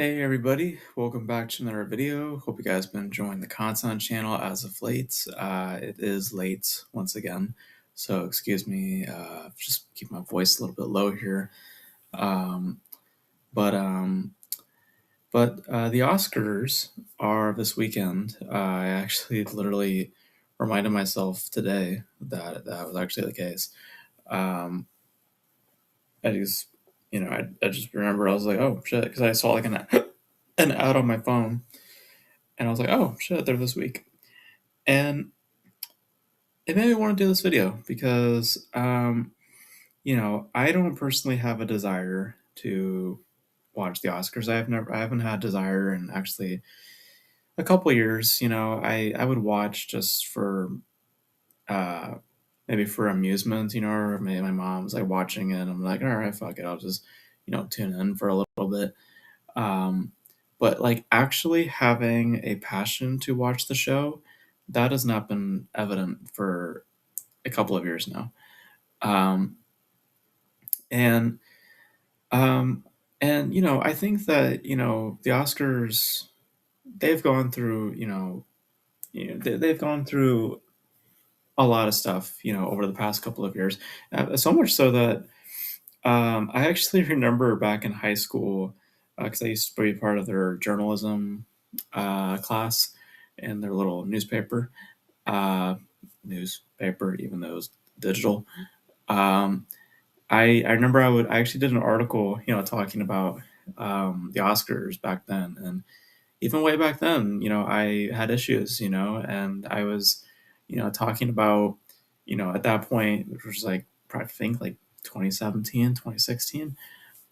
Hey everybody, welcome back to another video. Hope you guys been enjoying the content channel as of late. It is late once again, so excuse me, just keep my voice a little bit low here. Um, but um, but the Oscars are this weekend. I actually literally reminded myself today that that was actually the case. Um, I just, I just remember I was like, oh shit, because I saw like an ad on my phone. And I was like, oh shit, they're this week. And it made me want to do this video because, I don't personally have a desire to watch the Oscars. I haven't had desire in actually a couple years. I would watch just for, uh, maybe for amusement, or maybe my mom's like watching it. And I'm like, all right, fuck it. I'll just, tune in for a little bit. Um, but like actually having a passion to watch the show, that has not been evident for a couple of years now. Um, and um, I think that the Oscars they've gone through they've gone through a lot of stuff over the past couple of years, so much so that I actually remember back in high school because I used to be part of their journalism class and their little uh, newspaper, even though it was digital. Um, I remember I actually did an article, talking about the Oscars back then, and even way back then, I had issues, and I was, talking about, at that point, which was like probably I think like 2017, 2016.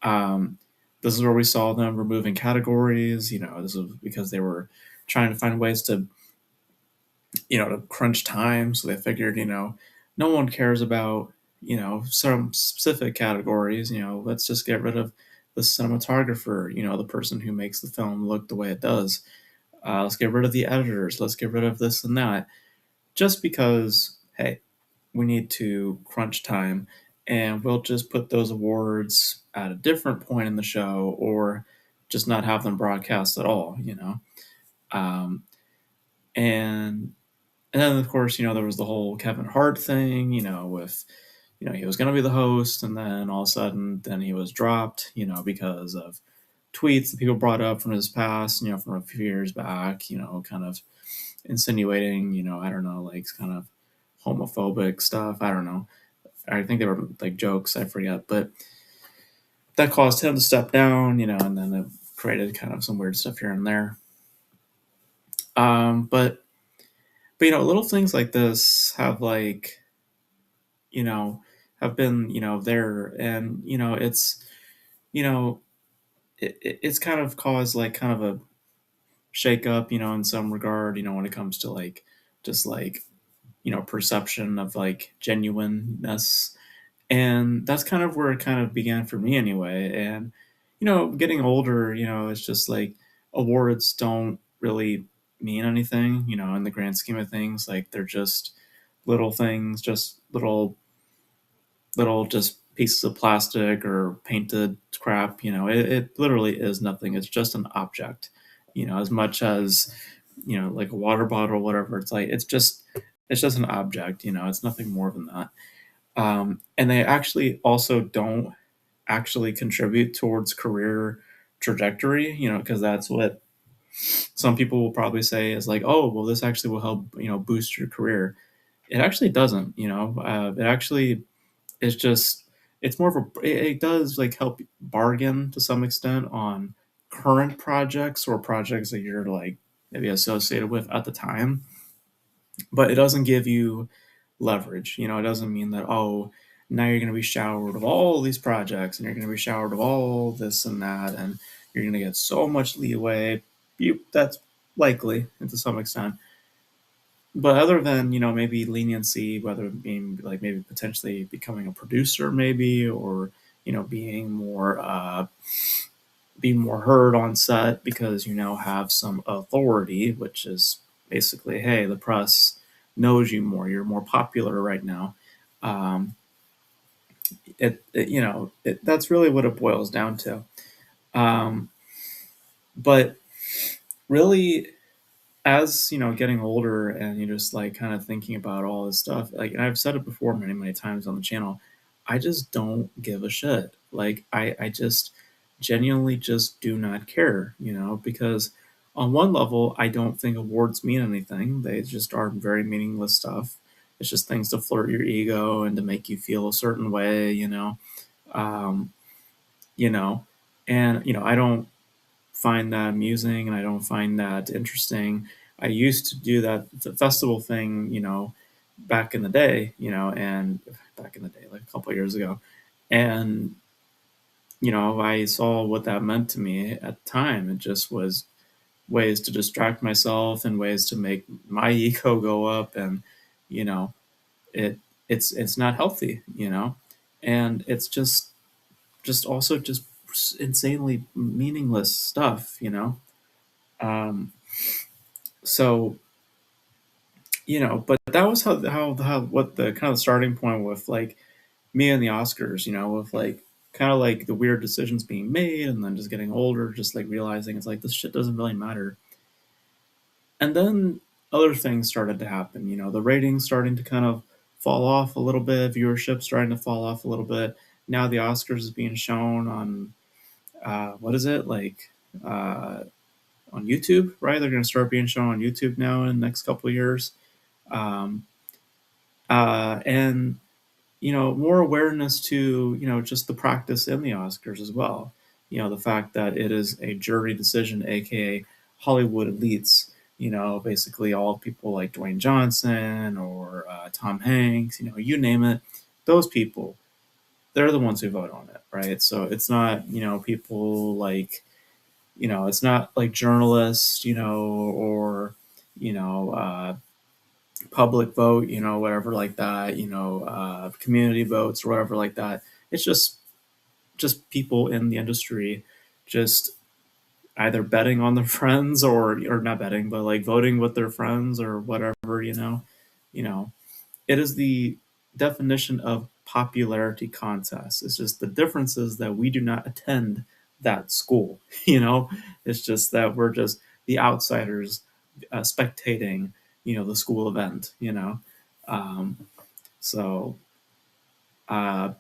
Um, this is where we saw them removing categories. This was because they were trying to find ways to to crunch time. So they figured, no one cares about, some specific categories. Let's just get rid of the cinematographer, the person who makes the film look the way it does. Let's get rid of the editors. Let's get rid of this and that. Just because, hey, we need to crunch time and we'll just put those awards at a different point in the show or just not have them broadcast at all. Um, and and then, of course, there was the whole Kevin Hart thing, with, he was going to be the host, and then all of a sudden, then he was dropped, because of tweets that people brought up from his past, from a few years back, kind of insinuating, I don't know, like kind of homophobic stuff. I don't know. I think they were like jokes, I forget. But that caused him to step down, and then it created kind of some weird stuff here and there. But little things like this have like you know, have been, there. And, you know, it's kind of caused like kind of a shake up, in some regard, when it comes to like, just like, perception of like genuineness. And that's kind of where it kind of began for me anyway. And, getting older, it's just like awards don't really mean anything, in the grand scheme of things. Like they're just little things, just little just pieces of plastic or painted crap. It literally is nothing. It's just an object. As much as like a water bottle or whatever. It's just an object. It's nothing more than that. And they actually also don't actually contribute towards career trajectory. Because that's what some people will probably say is like, oh, well, this actually will help boost your career. It actually doesn't. It actually it's just it's more of it does like help bargain to some extent on current projects or projects that you're like maybe associated with at the time, but it doesn't give you leverage. It doesn't mean that, oh, now you're going to be showered of all these projects and you're going to be showered of all this and that, and you're going to get so much leeway. That's likely to some extent, but other than maybe leniency, whether it being like maybe potentially becoming a producer, maybe, or being more heard on set because you now have some authority, which is basically, hey, the press knows you more, you're more popular right now. um, that's really what it boils down to. um, But really, as getting older and you just like kind of thinking about all this stuff, like, and I've said it before many, many times on the channel, I just don't give a shit. Like, I just genuinely just do not care, because on one level, I don't think awards mean anything. They just are very meaningless stuff. It's just things to flirt your ego and to make you feel a certain way. Um, you know, and I don't find that amusing and I don't find that interesting. I used to do that the festival thing, back in the day, and back in the day, like a couple of years ago. And, I saw what that meant to me at the time. It just was ways to distract myself and ways to make my ego go up. And, you know, it, it's not healthy, and it's just also just insanely meaningless stuff. Um, so but that was how what the kind of starting point with like me and the Oscars, with like kind of like the weird decisions being made and then just getting older, just like realizing it's like this shit doesn't really matter. And then other things started to happen, the ratings starting to kind of fall off a little bit, viewership starting to fall off a little bit. Now the Oscars is being shown on what is it like uh, on YouTube, right? They're going to start being shown on YouTube now in the next couple of years. Um, and more awareness to just the practice in the Oscars as well. The fact that it is a jury decision, aka Hollywood elites. Basically all people like Dwayne Johnson or Tom Hanks. You name it, those people. They're the ones who vote on it, right? So it's not people like it's not like journalists, or you know. Public vote, whatever like that, community votes or whatever like that. It's just people in the industry just either betting on their friends or not betting, but like voting with their friends or whatever, You know, it is the definition of popularity contest. It's just the difference is that we do not attend that school, It's just that we're just the outsiders spectating, the school event. Um, so, uh,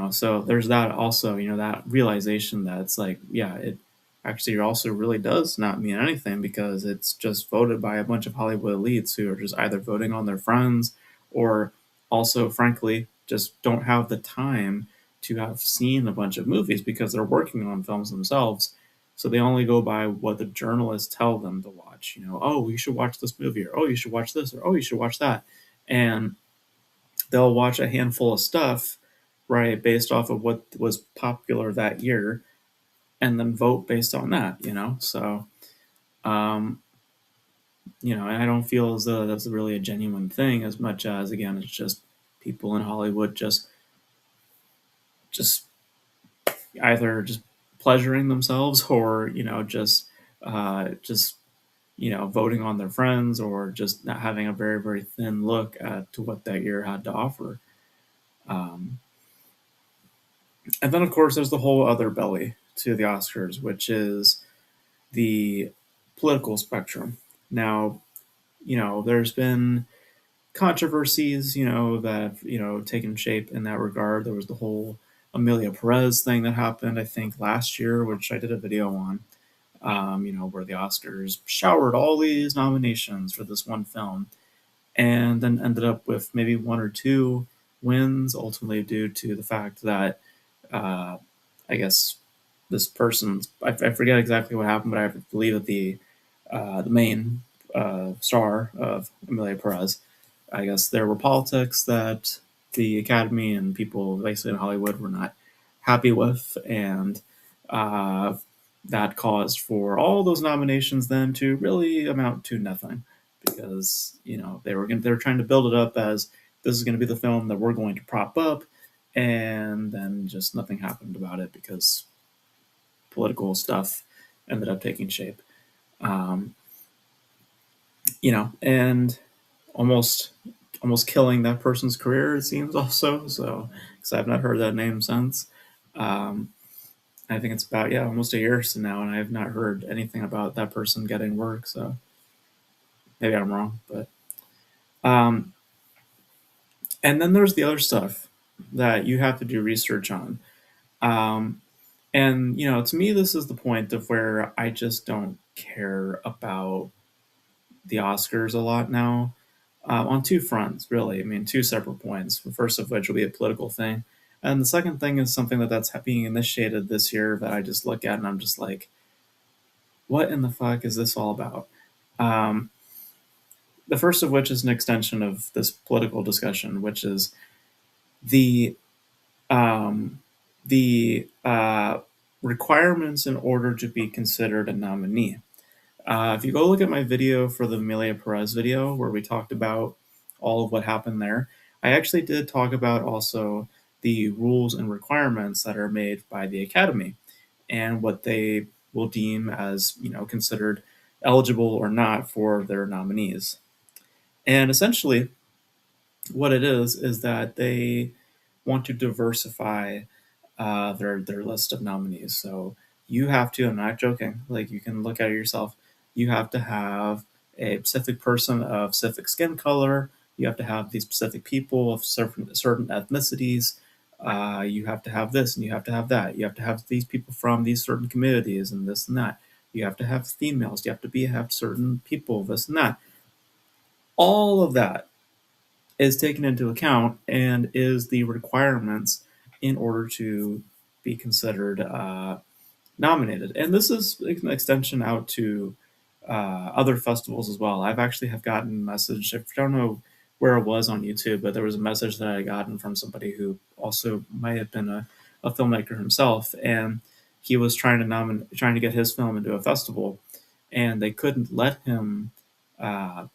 so there's that also, that realization that it's like, yeah, it actually also really does not mean anything because it's just voted by a bunch of Hollywood elites who are just either voting on their friends or also, frankly, just don't have the time to have seen a bunch of movies because they're working on films themselves. So they only go by what the journalists tell them to watch. Oh, you should watch this movie, or oh, you should watch this, or oh, you should watch that. And they'll watch a handful of stuff, right, based off of what was popular that year, and then vote based on that. So, um, and I don't feel as though that's really a genuine thing as much as again it's just people in Hollywood just either just pleasuring themselves or just voting on their friends or just not having a very very thin look at to what that year had to offer. Um, And then, of course, there's the whole other belly to the Oscars, which is the political spectrum. Now, there's been controversies, that have, taken shape in that regard. There was the whole Amelia Perez thing that happened, I think, last year, which I did a video on, where the Oscars showered all these nominations for this one film and then ended up with maybe one or two wins, ultimately due to the fact that uh, I guess this person's I forget exactly what happened, but I believe that the main star of Amelia Perez, I guess there were politics that the Academy and people basically in Hollywood were not happy with, and uh, that caused for all those nominations then to really amount to nothing because they were trying to build it up as this is going to be the film that we're going to prop up, and then just nothing happened about it because political stuff ended up taking shape. Um, and almost killing that person's career, it seems also. So, because I've not heard that name since. Um, I think it's about, yeah, almost a year so now, and I have not heard anything about that person getting work. So maybe I'm wrong, but um, and then there's the other stuff that you have to do research on. Um, and to me, this is the point of where I just don't care about the Oscars a lot now, on two fronts, really. I mean, two separate points. The first of which will be a political thing, and the second thing is something that's being initiated this year that I just look at and I'm just like, what in the fuck is this all about? Um, the first of which is an extension of this political discussion, which is the um, the requirements in order to be considered a nominee. If you go look at my video for the Amelia Perez video, where we talked about all of what happened there, I actually did talk about also the rules and requirements that are made by the Academy and what they will deem as, considered eligible or not for their nominees. And essentially, what it is that they want to diversify their list of nominees. So you have to. I'm not joking. Like, you can look at it yourself. You have to have a specific person of specific skin color. You have to have these specific people of certain ethnicities. You have to have this and you have to have that. You have to have these people from these certain communities and this and that. You have to have females. You have to have certain people, this and that. All of that is taken into account and is the requirements in order to be considered nominated. And this is an extension out to other festivals as well. I've actually have gotten a message. I don't know where it was on YouTube, but there was a message that I gotten from somebody who also might have been a filmmaker himself, and he was trying to get his film into a festival, and they couldn't let him uh,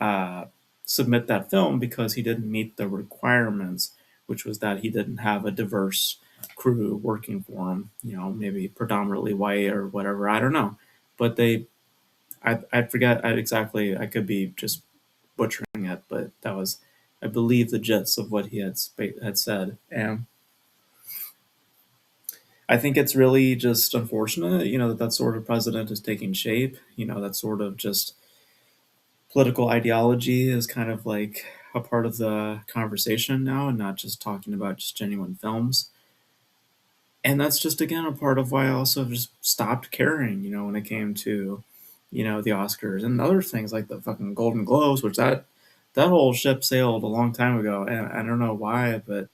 uh, submit that film because he didn't meet the requirements, which was that he didn't have a diverse crew working for him. Maybe predominantly white or whatever. I don't know, but I forget exactly. I could be just butchering it, but that was, I believe, the gist of what he had said. And I think it's really just unfortunate, that sort of president is taking shape. That sort of just political ideology is kind of like a part of the conversation now and not just talking about just genuine films. And that's just, again, a part of why I also just stopped caring, when it came to, the Oscars and other things like the fucking Golden Globes, which that whole ship sailed a long time ago. And I don't know why, but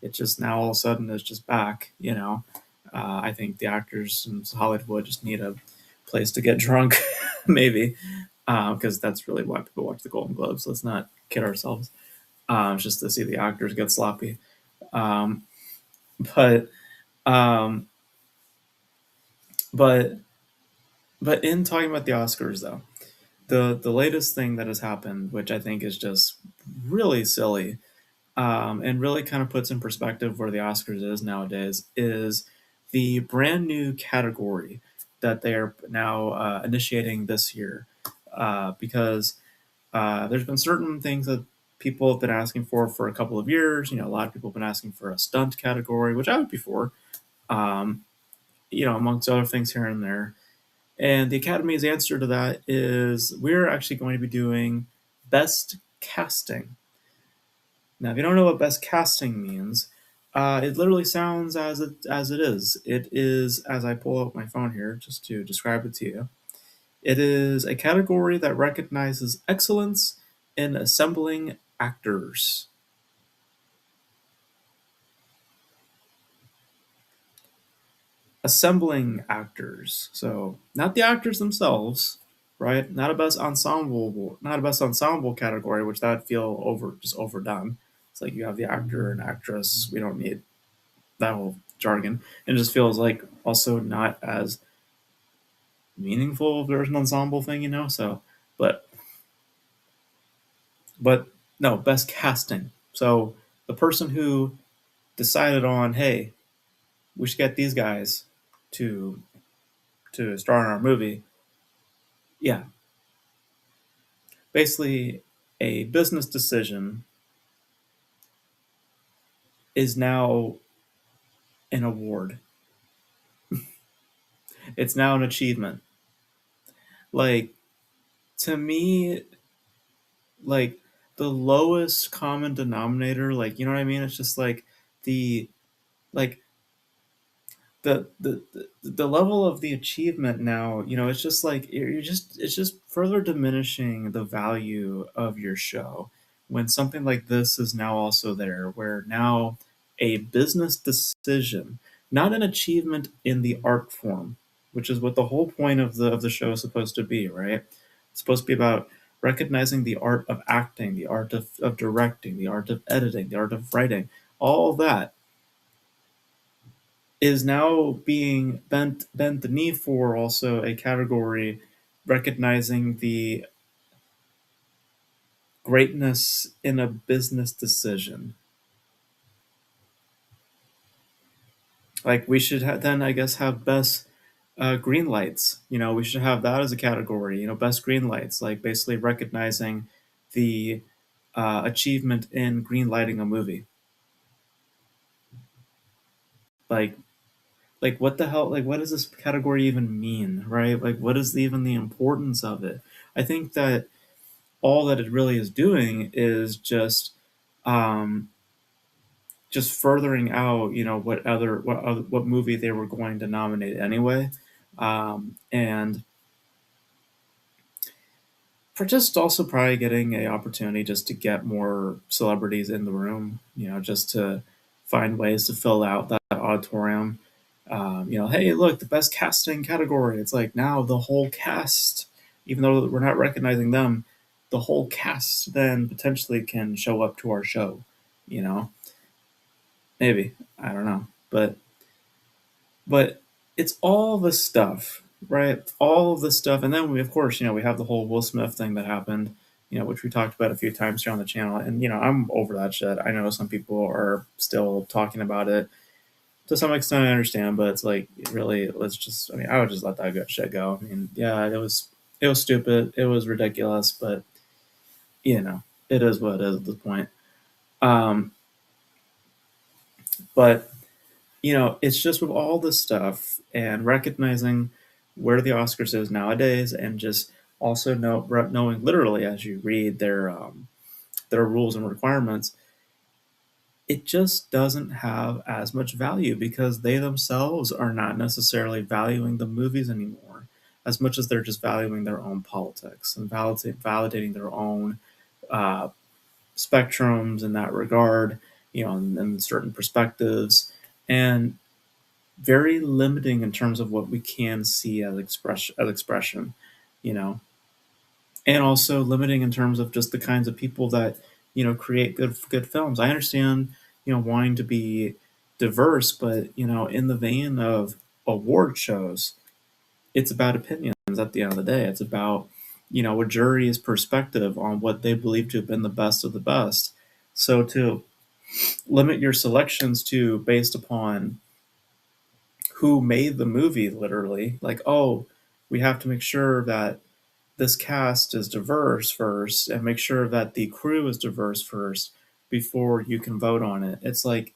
it just now all of a sudden is just back. I think the actors in Hollywood just need a place to get drunk, maybe, because that's really why people watch the Golden Globes. Let's not kid ourselves. Just to see the actors get sloppy. Um, but um, but but in talking about the Oscars, though, the latest thing that has happened, which I think is just really silly, and really kind of puts in perspective where the Oscars is nowadays, is the brand new category that they are now initiating this year, because there's been certain things that people have been asking for a couple of years. A lot of people have been asking for a stunt category, which I would be for, um, amongst other things here and there. And the Academy's answer to that is we're actually going to be doing best casting. Now, if you don't know what best casting means, it literally sounds as it is. It is, as I pull up my phone here just to describe it to you, it is a category that recognizes excellence in assembling actors. Assembling actors. So not the actors themselves, right? Not a best ensemble category, which that would feel just overdone. It's like you have the actor and actress. We don't need that whole jargon. And it just feels like also not as meaningful if there's an ensemble thing. So, but but no, best casting. So the person who decided on, hey, we should get these guys to star in our movie. Yeah, basically, a business decision is now an award. It's now an achievement. Like, to me, like, the lowest common denominator, like, you know what I mean? It's just like the like the level of the achievement now, it's just like you're just it's just further diminishing the value of your show when something like this is now also there, where now a business decision, not an achievement in the art form, which is what the whole point of the show is supposed to be, right? It's supposed to be about recognizing the art of acting, the art of directing, the art of editing, the art of writing, all that is now being bent the knee for also a category recognizing the greatness in a business decision. Like, we should then, I guess, have best green lights. We should have that as a category. Best green lights, like basically recognizing the achievement in green lighting a movie. Like, what the hell? Like, what does this category even mean, right? Like, what is even the importance of it? I think that all that it really is doing is um, just furthering out, what movie they were going to nominate anyway, and for just also probably getting a opportunity just to get more celebrities in the room, just to find ways to fill out that auditorium. Hey, look, the best casting category. It's like now the whole cast, even though we're not recognizing them, the whole cast then potentially can show up to our show. You know, maybe, I don't know, but it's all the stuff, right? All of the stuff, and then we, of course, we have the whole Will Smith thing that happened, which we talked about a few times here on the channel, and I'm over that shit. I know some people are still talking about it. To some extent, I understand, but it's like, really, let's just. I mean, I would just let that shit go. I mean, yeah, it was stupid, it was ridiculous, but you know, it is what it is at this point. Um, but it's just with all this stuff and recognizing where the Oscars is nowadays, and just also knowing literally as you read their rules and requirements, it just doesn't have as much value because they themselves are not necessarily valuing the movies anymore as much as they're just valuing their own politics and validating their own uh, spectrums in that regard, and certain perspectives. And very limiting in terms of what we can see as expression, you know, and also limiting in terms of just the kinds of people that create good films. I understand wanting to be diverse, but in the vein of award shows, it's about opinions. At the end of the day, it's about a jury's perspective on what they believe to have been the best of the best. So to limit your selections to based upon who made the movie, literally, like, oh, we have to make sure that this cast is diverse first and make sure that the crew is diverse first before you can vote on it. It's like,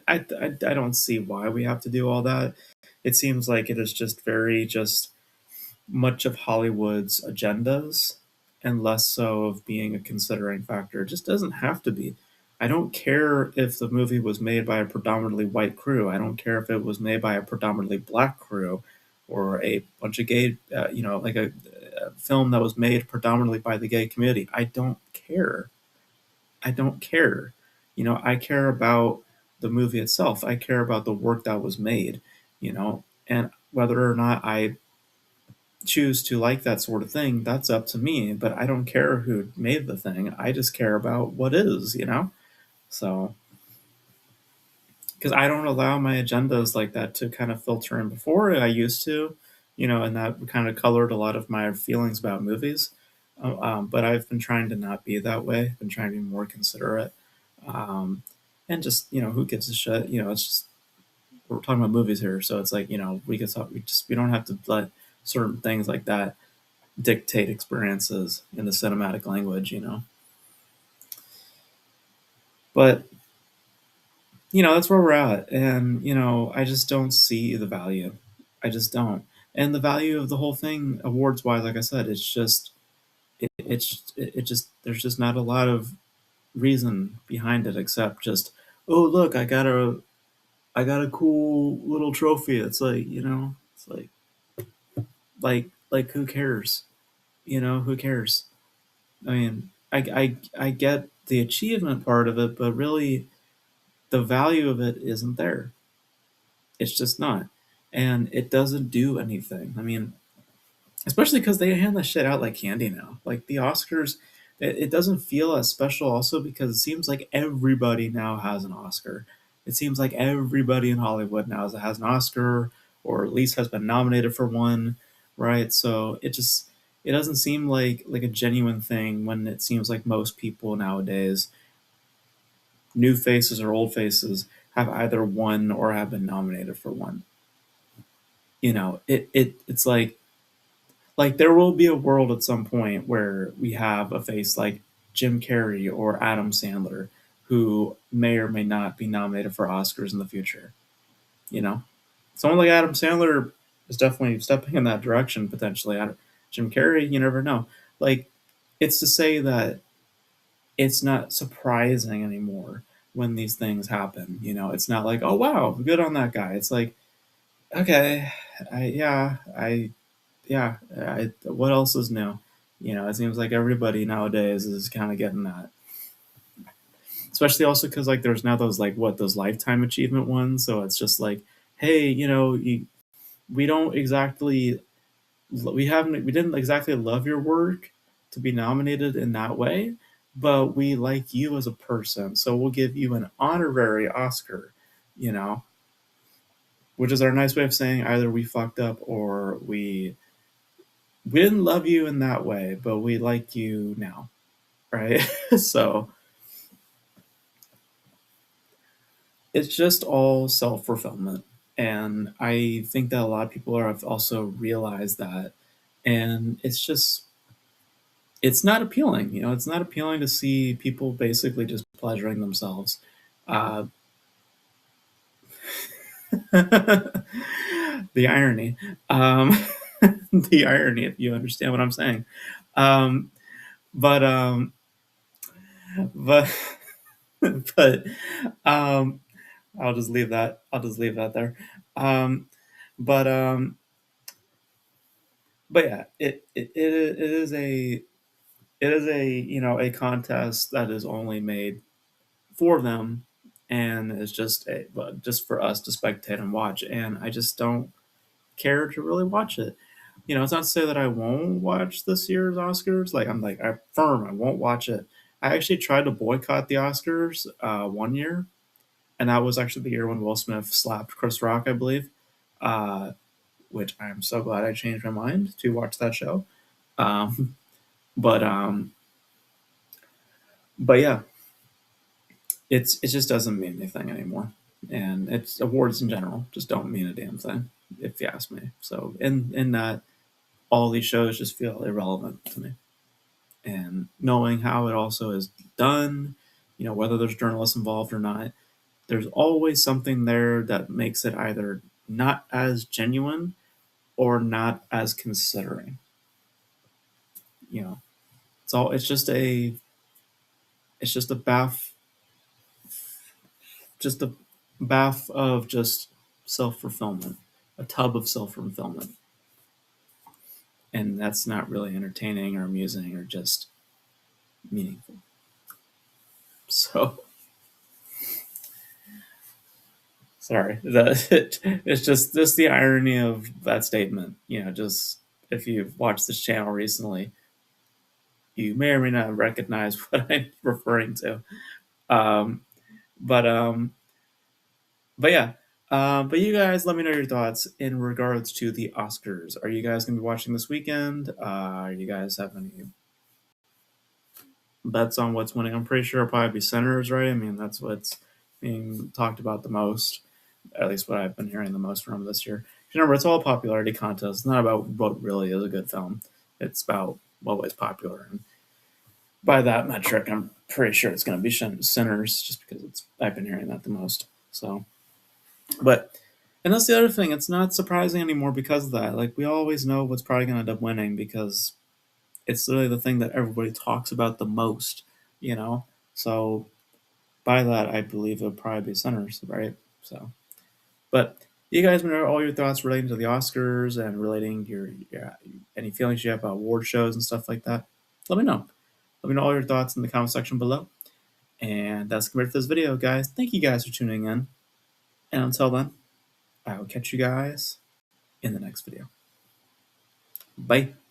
I don't see why we have to do all that. It seems like it is just very just much of Hollywood's agendas and less so of being a considering factor. It just doesn't have to be. I don't care if the movie was made by a predominantly white crew. I don't care if it was made by a predominantly black crew or a bunch of gay, like a film that was made predominantly by the gay community. I don't care. I don't care. I care about the movie itself. I care about the work that was made, and whether or not I choose to like that sort of thing, that's up to me. But I don't care who made the thing. I just care about what is. So, because I don't allow my agendas like that to kind of filter in. Before I used to, and that kind of colored a lot of my feelings about movies. But I've been trying to not be that way. I've been trying to be more considerate. Um, and just, who gives a shit? It's just, we're talking about movies here. So it's like, we don't have to let certain things like that dictate experiences in the cinematic language. But that's where we're at. And, I just don't see the value. I just don't. And the value of the whole thing, awards wise, like I said, it just, there's just not a lot of reason behind it except just, oh, look, I got a cool little trophy. It's like, it's like who cares? Who cares? I mean, I get the achievement part of it, but really the value of it isn't there. It's just not. And it doesn't do anything. I mean, especially because they hand that shit out like candy now. Like the Oscars, it doesn't feel as special also because it seems like everybody now has an Oscar. It seems like everybody in Hollywood now has an Oscar or at least has been nominated for one, right? So it doesn't seem like a genuine thing when it seems like most people nowadays, new faces or old faces, have either won or have been nominated for one. It's like there will be a world at some point where we have a face like Jim Carrey or Adam Sandler who may or may not be nominated for Oscars in the future. You know, someone like Adam Sandler is definitely stepping in that direction potentially. Jim Carrey, you never know. Like, it's to say that it's not surprising anymore when these things happen. It's not like, oh wow, good on that guy. It's like, okay, what else is new? It seems like everybody nowadays is kind of getting that. Especially also because like there's now those like what those lifetime achievement ones. So it's just like, hey, we don't exactly we didn't exactly love your work to be nominated in that way, but we like you as a person, so we'll give you an honorary Oscar. You know, which is our nice way of saying either we fucked up or we didn't love you in that way, but we like you now, right? So it's just all self fulfillment. And I think that a lot of people have also realized that. And it's not appealing. It's not appealing to see people basically just pleasuring themselves. Uh, the irony. Um, the irony, if you understand what I'm saying. Um, but, but, but, um, I'll just leave that. I'll just leave that there. Um, but but yeah, it is a a contest that is only made for them, and it's just for us to spectate and watch. And I just don't care to really watch it. It's not to say that I won't watch this year's Oscars. Like I'm firm, I won't watch it. I actually tried to boycott the Oscars one year, and that was actually the year when Will Smith slapped Chris Rock, I believe. Uh, which I'm so glad I changed my mind to watch that show. Um, but but yeah, it just doesn't mean anything anymore, and it's awards in general just don't mean a damn thing if you ask me. So in that, all these shows just feel irrelevant to me, and knowing how it also is done, whether there's journalists involved or not, there's always something there that makes it either not as genuine or not as considering. You know, it's just a just a bath of just self fulfillment, a tub of self fulfillment, and that's not really entertaining or amusing or just meaningful. So sorry, it's just the irony of that statement. Just if you've watched this channel recently, you may or may not recognize what I'm referring to. Um, but um, but yeah. But you guys, let me know your thoughts in regards to the Oscars. Are you guys gonna be watching this weekend? Are you guys have any bets on what's winning? I'm pretty sure it'll probably be Senators, right? I mean, that's what's being talked about the most, at least what I've been hearing the most from this year. Remember, it's all a popularity contest. It's not about what really is a good film. It's about what was popular. And by that metric, I'm pretty sure it's going to be Sinners, just because I've been hearing that the most. So, but and that's the other thing. It's not surprising anymore because of that. Like we always know what's probably going to end up winning because it's literally the thing that everybody talks about the most. You know, so by that I believe it'll probably be Sinners, right? So, but you guys know all your thoughts relating to the Oscars and relating your any feelings you have about award shows and stuff like that. Let me know. Let me know all your thoughts in the comment section below. And that's gonna be it for this video, guys. Thank you guys for tuning in. And until then, I will catch you guys in the next video. Bye.